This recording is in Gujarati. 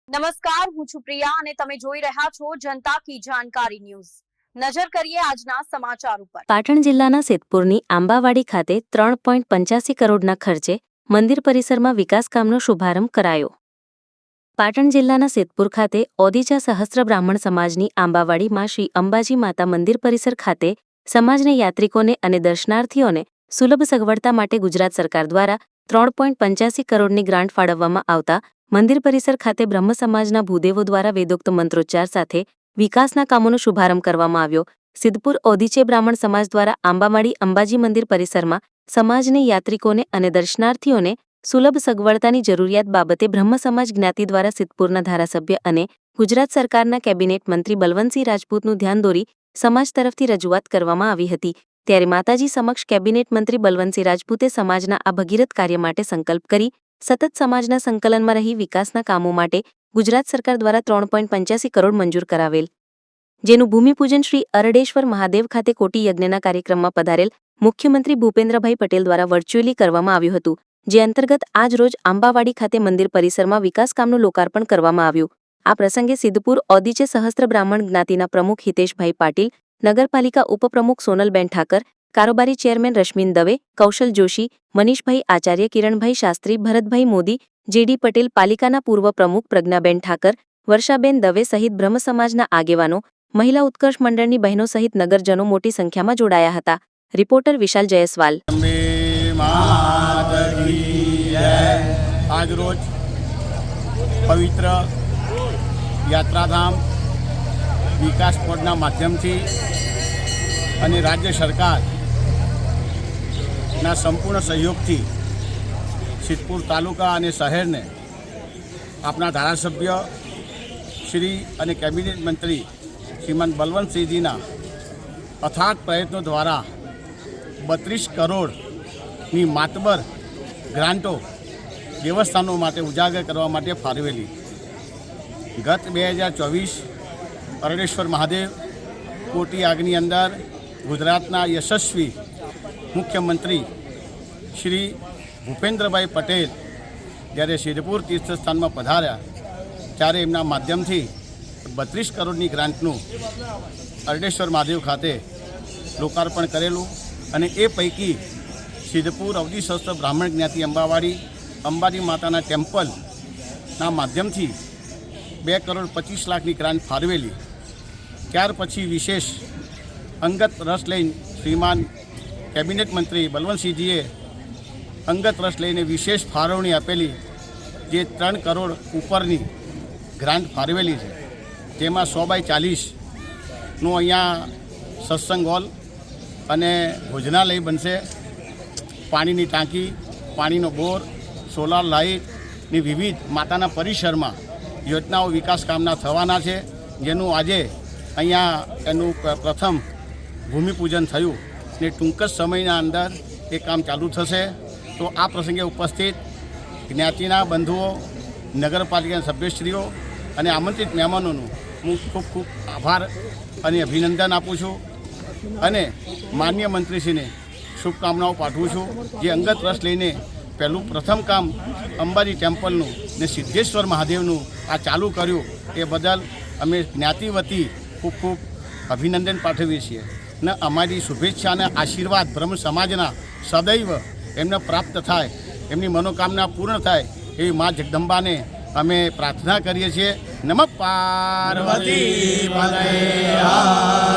નમસ્કાર, હું છું પ્રિયા અને તમે જોઈ રહ્યા છો જનતા કી જાણકારી ન્યૂઝ। નજર કરીએ આજના સમાચાર ઉપર। પાટણ જિલ્લાના સિદ્ધપુરની આંબાવાડી ખાતે 3.85 કરોડના ખર્ચે મંદિર પરિસરમાં વિકાસ કામનો શુભારંભ કરાયો। પાટણ જિલ્લાના સિદ્ધપુર ખાતે ઓદીચા સહસ્ત્ર બ્રાહ્મણ સમાજની આંબાવાડીમાં શ્રી અંબાજી માતા મંદિર પરિસર ખાતે સમાજને યાત્રિકોને અને દર્શનાર્થીઓને સુલભ સગવડતા માટે ગુજરાત સરકાર દ્વારા 3.85 કરોડની ગ્રાન્ટ ફાળવવામાં આવતા મંદિર પરિસર ખાતે બ્રહ્મ સમાજના ભૂદેવો દ્વારા વેદોક્ત મંત્રોચ્ચાર સાથે વિકાસના કામોનો શુભારંભ કરવામાં આવ્યો। સિદ્ધપુર ઓદીચે બ્રાહ્મણ સમાજ દ્વારા આંબાવાડી અંબાજી મંદિર પરિસરમાં સમાજને યાત્રિકોને અને દર્શનાર્થીઓને સુલભ સગવડતાની જરૂરિયાત બાબતે બ્રહ્મ સમાજ જ્ઞાતિ દ્વારા સિદ્ધપુરના ધારાસભ્ય અને ગુજરાત સરકારના કેબિનેટ મંત્રી બલવંતસિંહ રાજપૂતનું ધ્યાન દોરી સમાજ તરફથી રજૂઆત કરવામાં આવી હતી। ત્યારે માતાજી સમક્ષ કેબિનેટ મંત્રી બલવંતસિંહ રાજપૂતે સમાજના આ ભગીરથ કાર્ય માટે સંકલ્પ કરી સતત સમાજના સંકલનમાં રહી વિકાસના કામો માટે ગુજરાત સરકાર દ્વારા 3.85 કરોડ મંજૂર કરાવેલ, જેનું ભૂમિપૂજન શ્રી અરડેશ્વર મહાદેવ ખાતે કોટી યજ્ઞના કાર્યક્રમમાં પધારેલ મુખ્યમંત્રી ભૂપેન્દ્રભાઈ પટેલ દ્વારા વર્ચ્યુઅલી કરવામાં આવ્યું હતું, જે અંતર્ગત આજ રોજ આંબાવાડી ખાતે મંદિર પરિસરમાં વિકાસ કામનું લોકાર્પણ કરવામાં આવ્યું। આ પ્રસંગે સિદ્ધપુર ઓદીચે સહસ્ત્ર બ્રાહ્મણ જ્ઞાતિના પ્રમુખ હિતેશભાઈ પાટીલ, નગરપાલિકા ઉપપ્રમુખ સોનલબેન ઠાકર, કારોબારી ચેરમેન રશ્મિન દવે, કૌશલ જોશી, મનીષભાઈ આચાર્ય, કિરણભાઈ શાસ્ત્રી, ભરતભાઈ મોદી, જેડી પટેલ, પાલિકાના પૂર્વ પ્રમુખ પ્રજ્ઞાબેન ઠાકર, વર્ષાબેન દવે સહિત બ્રહ્મ સમાજના આગેવાનો, મહિલા ઉત્કર્ષ મંડળની બહેનો સહિત નગરજનો મોટી સંખ્યામાં જોડાયા હતા। રિપોર્ટર વિશાલ જયસ્વાલ। આજ રોજ પવિત્ર યાત્રાધામ વિકાસ બોર્ડના માધ્યમથી અને રાજ્ય સરકારના સંપૂર્ણ સહયોગથી સિદ્ધપુર તાલુકા અને શહેરને આપણા ધારાસભ્ય શ્રી અને કેબિનેટ મંત્રી શ્રીમાન બલવંતસિંહજીના અથાગ પ્રયત્નો દ્વારા 32 કરોડની માતબર ગ્રાન્ટો દેવસ્થાનો માટે ઉજાગર કરવા માટે ફાળવેલી। ગત 2024 અરડેશ્વર મહાદેવ કોટી યાગની અંદર ગુજરાતના યશસ્વી મુખ્યમંત્રી શ્રી ભૂપેન્દ્રભાઈ પટેલ જ્યારે સિદ્ધપુર તીર્થસ્થાનમાં પધાર્યા ત્યારે એમના માધ્યમથી 32 કરોડની ગ્રાન્ટનું અરડેશ્વર મહાદેવ ખાતે લોકાર્પણ કરેલું અને એ પૈકી સિદ્ધપુર અવધી સહસ્ત્ર બ્રાહ્મણ જ્ઞાતિ અંબાજી માતાના ટેમ્પલના માધ્યમથી 2,25,00,000ની ગ્રાન્ટ ફાળવેલી। ત્યાર પછી વિશેષ અંગત રસ લઈને શ્રીમાન કેબિનેટ મંત્રી બલવંતસિંહજીએ અંગત રસ લઈને વિશેષ ફાળવણી આપેલી, જે 3 કરોડ ઉપરની ગ્રાન્ટ ફાળવેલી છે, જેમાં 100/40નું અહીંયા સત્સંગ હોલ અને ભોજનાલય બનશે, પાણીની ટાંકી, પાણીનો બોર, સોલાર લાઇટની વિવિધ માતાના પરિસરમાં યોજનાઓ વિકાસ કામના થવાના છે, જેનું આજે અહીંયા એનું પ્રથમ ભૂમિપૂજન થયું ને ટૂંક જ સમયના અંદર એ કામ ચાલુ થશે। તો આ પ્રસંગે ઉપસ્થિત જ્ઞાતિના બંધુઓ, નગરપાલિકાના સભ્યશ્રીઓ અને આમંત્રિત મહેમાનોનું હું ખૂબ ખૂબ આભાર અને અભિનંદન આપું છું અને માનનીય મંત્રીશ્રીને શુભકામનાઓ પાઠવું છું, જે અંગત રસ લઈને પ્રથમ કામ અંબાજી ટેમ્પલનું ને સિદ્ધેશ્વર મહાદેવનું આ ચાલુ કર્યું એ બદલ અમે જ્ઞાતિ વતી ખૂબ ખૂબ અભિનંદન પાઠવીએ છીએ ને અમારી શુભેચ્છા અને આશીર્વાદ બ્રહ્મ સમાજના સદૈવ એમને પ્રાપ્ત થાય, એમની મનોકામના પૂર્ણ થાય એવી મા જગદંબાને અમે પ્રાર્થના કરીએ છીએ। નમઃ પાર્વતી પતયે।